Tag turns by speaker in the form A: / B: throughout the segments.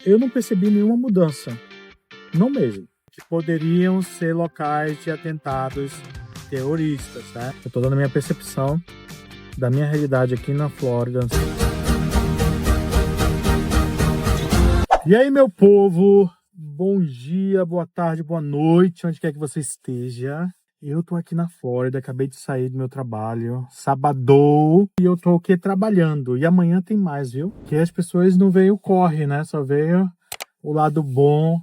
A: Eu não percebi nenhuma mudança, não mesmo. Que poderiam ser locais de atentados terroristas, tá? Eu tô dando a minha percepção da minha realidade aqui na Flórida. E aí, meu povo? Bom dia, boa tarde, boa noite, onde quer que você esteja. Eu tô aqui na Flórida, acabei de sair do meu trabalho, sabadou, e eu tô aqui trabalhando. E amanhã tem mais, viu? Que as pessoas não veem o corre, né? Só veio o lado bom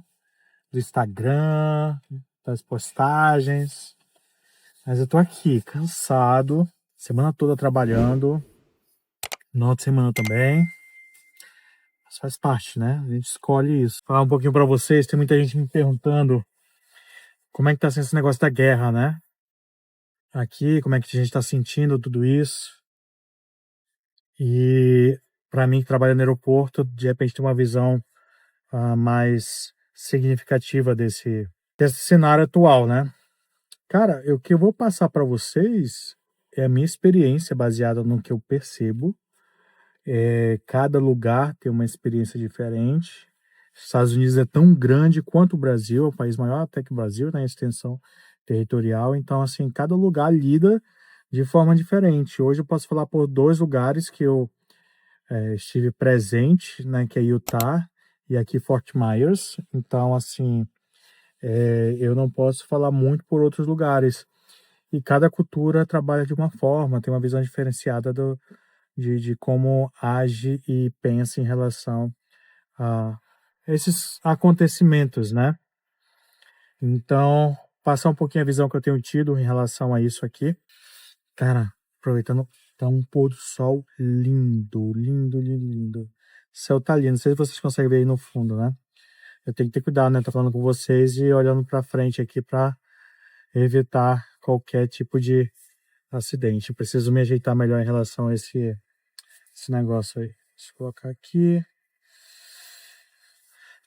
A: do Instagram, das postagens. Mas eu tô aqui, cansado, semana toda trabalhando, final de semana também. Mas faz parte, né? A gente escolhe isso. Falar um pouquinho pra vocês, tem muita gente me perguntando como é que tá sendo esse negócio da guerra, né? Aqui, como é que a gente tá sentindo tudo isso. E para mim que trabalha no aeroporto, de repente tem uma visão mais significativa desse cenário atual, né? Cara, o que eu vou passar para vocês é a minha experiência baseada no que eu percebo. Cada lugar tem uma experiência diferente. Os Estados Unidos é tão grande quanto o Brasil, é um país maior até que o Brasil, na extensão territorial. Então, assim, cada lugar lida de forma diferente. Hoje eu posso falar por dois lugares que eu estive presente, né, que é Utah e aqui Fort Myers. Então, assim, eu não posso falar muito por outros lugares. E cada cultura trabalha de uma forma, tem uma visão diferenciada de como age e pensa em relação a esses acontecimentos, né? Então, passar um pouquinho a visão que eu tenho tido em relação a isso aqui. Cara, aproveitando, tá um pôr do sol lindo, lindo, lindo, lindo. O céu tá lindo, não sei se vocês conseguem ver aí no fundo, né? Eu tenho que ter cuidado, né? Tô falando com vocês e olhando pra frente aqui pra evitar qualquer tipo de acidente. Eu preciso me ajeitar melhor em relação a esse negócio aí. Deixa eu colocar aqui.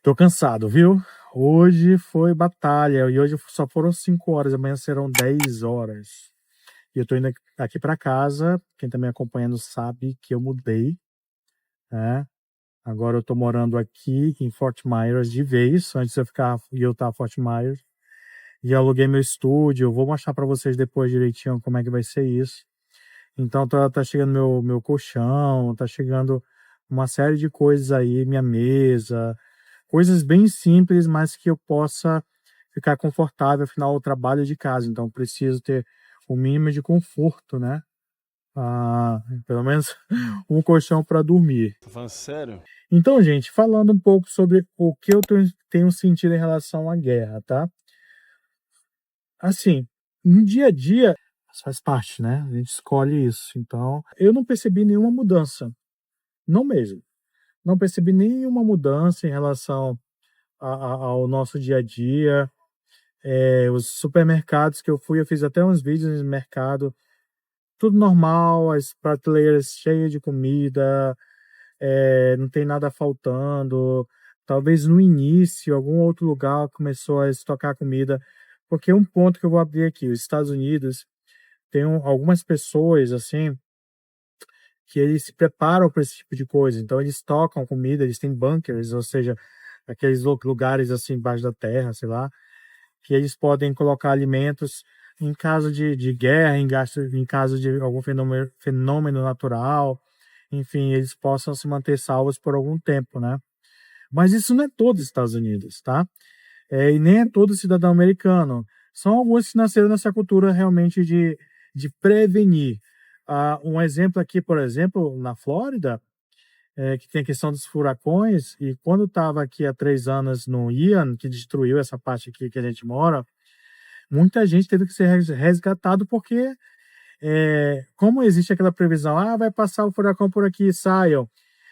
A: Tô cansado, viu? Hoje foi batalha e hoje só foram 5 horas, amanhã serão 10 horas. E eu tô indo aqui para casa, quem tá me acompanhando sabe que eu mudei, né? Agora eu tô morando aqui em Fort Myers de vez, antes eu ficar em Utah, Fort Myers. E aluguei meu estúdio, eu vou mostrar para vocês depois direitinho como é que vai ser isso. Então tá chegando meu colchão, tá chegando uma série de coisas aí, minha mesa, coisas bem simples, mas que eu possa ficar confortável, afinal eu trabalho de casa, então preciso ter o mínimo de conforto, né? Pelo menos um colchão para dormir.
B: Tá falando sério?
A: Então, gente, falando um pouco sobre o que eu tenho sentido em relação à guerra, tá? Assim, no dia a dia, faz parte, né? A gente escolhe isso. Então, eu não percebi nenhuma mudança. Não mesmo. Não percebi nenhuma mudança em relação ao nosso dia a dia. Os supermercados que eu fui, eu fiz até uns vídeos no mercado, tudo normal, as prateleiras cheias de comida, não tem nada faltando. Talvez no início, algum outro lugar começou a estocar comida, porque um ponto que eu vou abrir aqui, os Estados Unidos tem algumas pessoas assim que eles se preparam para esse tipo de coisa, então eles estocam comida, eles têm bunkers, ou seja, aqueles lugares assim embaixo da terra, sei lá, que eles podem colocar alimentos em caso de guerra, em caso de algum fenômeno natural, enfim, eles possam se manter salvos por algum tempo, né? Mas isso não é todo os Estados Unidos, tá? E nem é todo cidadão americano. São alguns que nasceram nessa cultura realmente de prevenir. Um exemplo aqui, por exemplo, na Flórida, que tem a questão dos furacões, e quando estava aqui há 3 anos no Ian, que destruiu essa parte aqui que a gente mora, muita gente teve que ser resgatado porque, como existe aquela previsão, vai passar o furacão por aqui, saiam,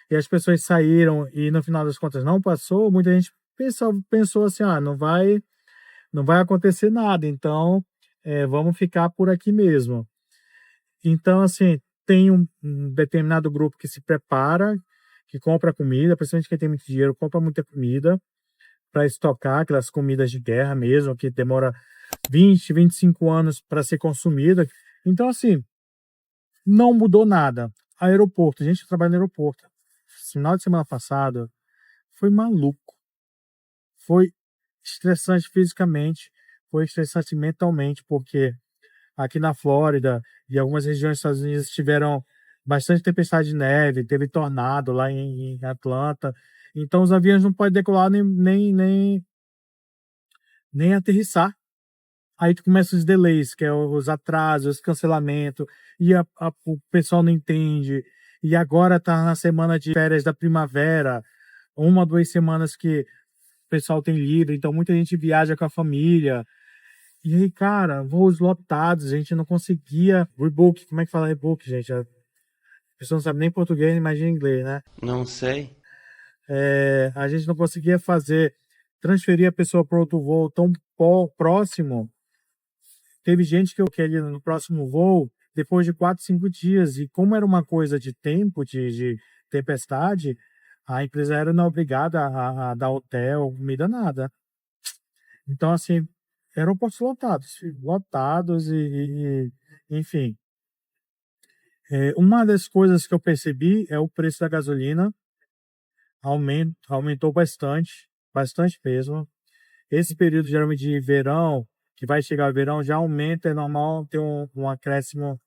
A: e as pessoas saíram e no final das contas não passou, muita gente pensou assim, não vai acontecer nada, então vamos ficar por aqui mesmo. Então, assim, tem um determinado grupo que se prepara, que compra comida, principalmente quem tem muito dinheiro, compra muita comida para estocar aquelas comidas de guerra mesmo, que demora 20, 25 anos para ser consumida. Então, assim, não mudou nada. Aeroporto, gente que trabalha no aeroporto. Final de semana passado foi maluco. Foi estressante fisicamente, foi estressante mentalmente, porque aqui na Flórida e algumas regiões dos Estados Unidos tiveram bastante tempestade de neve, teve tornado lá em Atlanta. Então os aviões não podem decolar nem aterrissar. Aí tu começa os delays, que é os atrasos, os cancelamentos, e o pessoal não entende. E agora tá na semana de férias da primavera, 1, 2 semanas que o pessoal tem livre, então muita gente viaja com a família. E aí, cara, voos lotados, a gente não conseguia rebook. Como é que fala rebook, gente? A pessoa não sabe nem português, imagina inglês, né?
B: Não sei.
A: A gente não conseguia transferir a pessoa para outro voo tão próximo. Teve gente que eu queria no próximo voo depois de 4, 5 dias. E como era uma coisa de tempo, de tempestade, a empresa aérea não é obrigada a dar hotel, comida, nada. Então, assim, aeroportos lotados enfim. Uma das coisas que eu percebi é o preço da gasolina aumentou bastante, bastante mesmo. Esse período geralmente de verão, que vai chegar o verão, já aumenta, é normal ter um acréscimo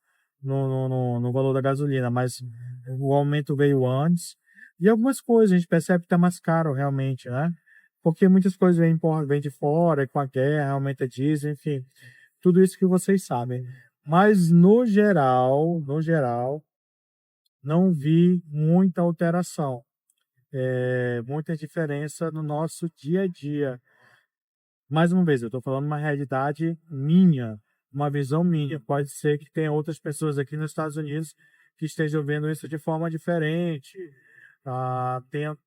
A: no valor da gasolina, mas o aumento veio antes. E algumas coisas a gente percebe que está mais caro realmente, né? Porque muitas coisas vêm de fora, com a guerra, aumenta diesel, enfim, tudo isso que vocês sabem. Mas no geral, não vi muita alteração, muita diferença no nosso dia a dia. Mais uma vez, eu estou falando uma realidade minha, uma visão minha. Pode ser que tenha outras pessoas aqui nos Estados Unidos que estejam vendo isso de forma diferente, tenha,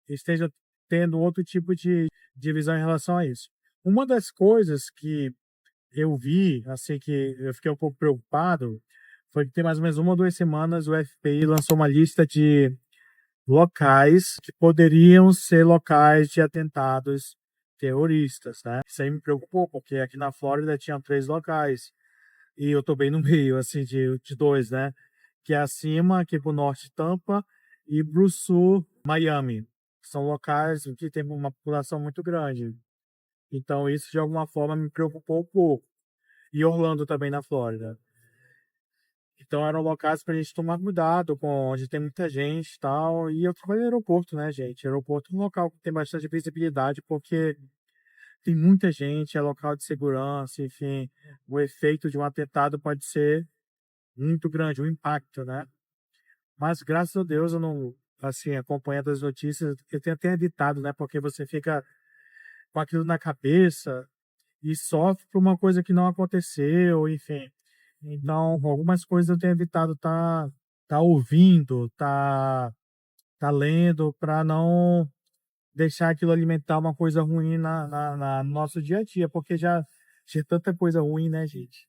A: esteja tendo outro tipo de visão em relação a isso. Uma das coisas que eu vi, assim, que eu fiquei um pouco preocupado, foi que tem mais ou menos 1 ou 2 semanas o FBI lançou uma lista de locais que poderiam ser locais de atentados terroristas, né? Isso aí me preocupou, porque aqui na Flórida tinha 3 locais e eu tô bem no meio, assim, de dois, né? Que é acima, aqui pro norte, Tampa, e pro sul, Miami. São locais que tem uma população muito grande. Então isso, de alguma forma, me preocupou um pouco. E Orlando também, na Flórida. Então eram locais para a gente tomar cuidado, com onde tem muita gente e tal. E eu trabalho no aeroporto, né, gente? Aeroporto é um local que tem bastante visibilidade, porque tem muita gente, é local de segurança, enfim. O efeito de um atentado pode ser muito grande, o impacto, né? Mas graças a Deus eu não, assim, acompanhando as notícias, eu tenho até evitado, né? Porque você fica com aquilo na cabeça e sofre por uma coisa que não aconteceu, enfim. Então, algumas coisas eu tenho evitado tá ouvindo, tá lendo, para não deixar aquilo alimentar uma coisa ruim no nosso dia a dia, porque já é tanta coisa ruim, né, gente?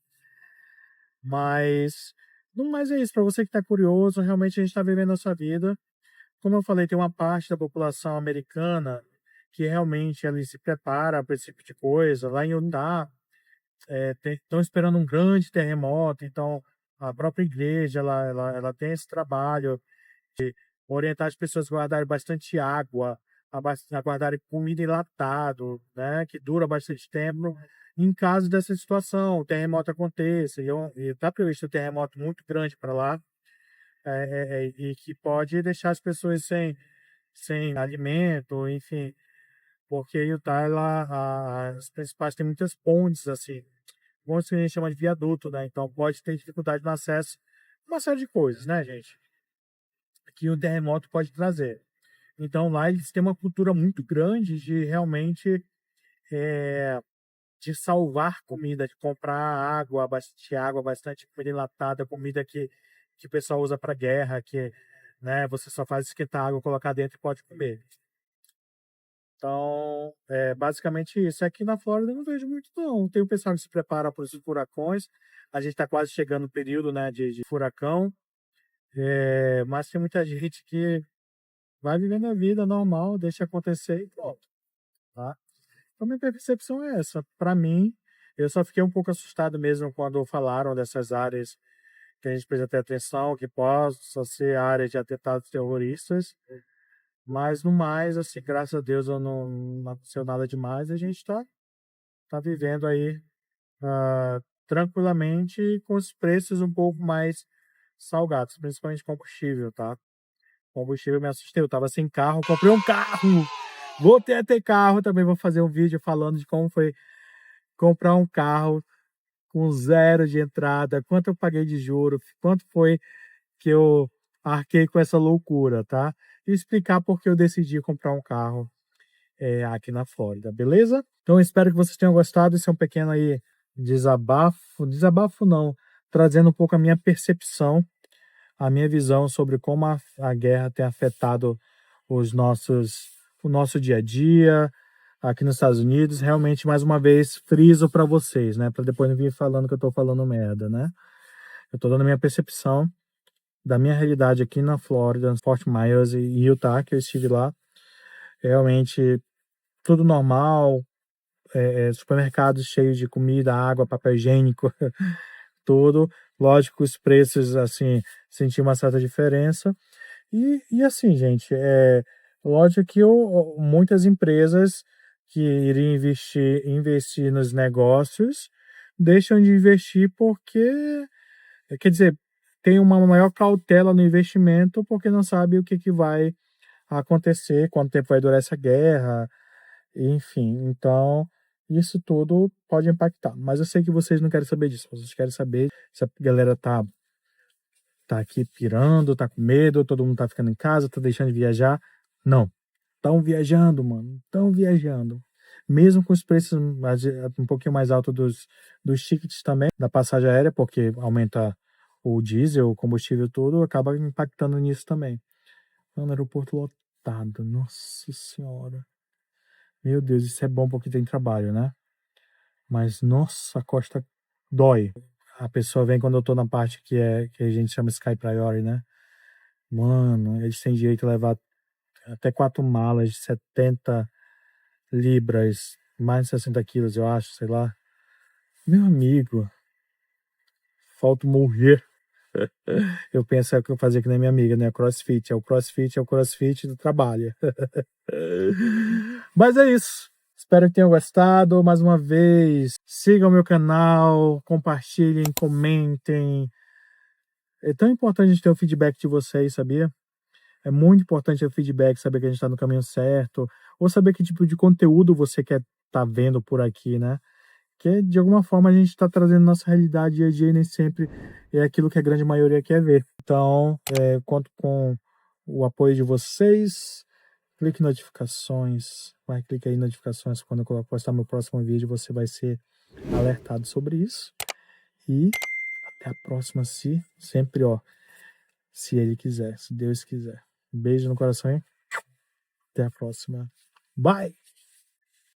A: Mas, não mais é isso. Para você que está curioso, realmente a gente está vivendo a sua vida. Como eu falei, tem uma parte da população americana que realmente ali se prepara para esse tipo de coisa. Lá em Utah, estão esperando um grande terremoto, então a própria igreja ela tem esse trabalho orientar as pessoas a guardarem bastante água, a guardarem comida enlatado, né, que dura bastante tempo, em caso dessa situação, o terremoto aconteça, e está previsto um terremoto muito grande para lá, e que pode deixar as pessoas sem alimento, enfim, porque Utah, as principais tem muitas pontes, assim, pontes que a gente chama de viaduto, né, então pode ter dificuldade no acesso, uma série de coisas, né, gente, que o terremoto pode trazer. Então lá eles têm uma cultura muito grande de realmente de salvar comida, de comprar água, bastante comida enlatada, comida que o pessoal usa para guerra, que né, você só faz esquentar água, colocar dentro e pode comer. Então, basicamente isso. Aqui na Flórida eu não vejo muito, não. Tem o pessoal que se prepara para os furacões. A gente está quase chegando no período, né, de furacão. Mas tem muita gente que vai vivendo a vida normal, deixa acontecer e pronto. Tá? Então, minha percepção é essa. Para mim, eu só fiquei um pouco assustado mesmo quando falaram dessas áreas que a gente precisa ter atenção, que possam ser áreas de atentados terroristas. Mas no mais, assim, graças a Deus eu não aconteceu nada demais. A gente tá vivendo aí tranquilamente com os preços um pouco mais salgados, principalmente combustível, tá? Combustível me assustei, eu tava sem carro, comprei um carro! Voltei a ter carro, também vou fazer um vídeo falando de como foi comprar um carro com zero de entrada, quanto eu paguei de juro, quanto foi que eu arquei com essa loucura, tá? E explicar por que eu decidi comprar um carro aqui na Flórida, beleza? Então espero que vocês tenham gostado. Esse é um pequeno aí desabafo não, trazendo um pouco a minha percepção, a minha visão sobre como a guerra tem afetado o nosso dia a dia aqui nos Estados Unidos. Realmente, mais uma vez, friso para vocês, né? Para depois não vir falando que eu tô falando merda, né? Eu tô dando a minha percepção da minha realidade aqui na Flórida, Fort Myers e Utah, que eu estive lá. Realmente, tudo normal, supermercados cheios de comida, água, papel higiênico, tudo. Lógico, os preços, assim, senti uma certa diferença. E assim, gente, lógico que muitas empresas que iriam investir nos negócios deixam de investir porque, quer dizer, tem uma maior cautela no investimento porque não sabe o que vai acontecer, quanto tempo vai durar essa guerra, enfim. Então, isso tudo pode impactar. Mas eu sei que vocês não querem saber disso. Vocês querem saber se a galera tá aqui pirando, tá com medo, todo mundo tá ficando em casa, tá deixando de viajar. Não. Estão viajando, mano. Estão viajando. Mesmo com os preços um pouquinho mais altos dos tickets também, da passagem aérea, porque aumenta o diesel, o combustível todo, acaba impactando nisso também. Mano, aeroporto lotado. Nossa senhora. Meu Deus, isso é bom porque tem trabalho, né? Mas, nossa, a costa dói. A pessoa vem quando eu tô na parte que a gente chama Sky Priority, né? Mano, eles têm direito a levar até 4 malas de 70 libras, mais de 60 quilos, eu acho, sei lá. Meu amigo, falta morrer. Eu penso que eu fazia que nem minha amiga, né? CrossFit. É o CrossFit do trabalho. Mas é isso. Espero que tenham gostado. Mais uma vez, sigam meu canal, compartilhem, comentem. É tão importante a gente ter o feedback de vocês, sabia? É muito importante ter o feedback, saber que a gente está no caminho certo, ou saber que tipo de conteúdo você quer estar vendo por aqui, né? Que de alguma forma a gente está trazendo nossa realidade dia a dia e nem sempre é aquilo que a grande maioria quer ver. Então, conto com o apoio de vocês. Clique em notificações, clique aí em notificações quando eu postar meu próximo vídeo, você vai ser alertado sobre isso. E até a próxima, se sempre, ó, se ele quiser, se Deus quiser. Um beijo no coração, hein? Até a próxima. Bye!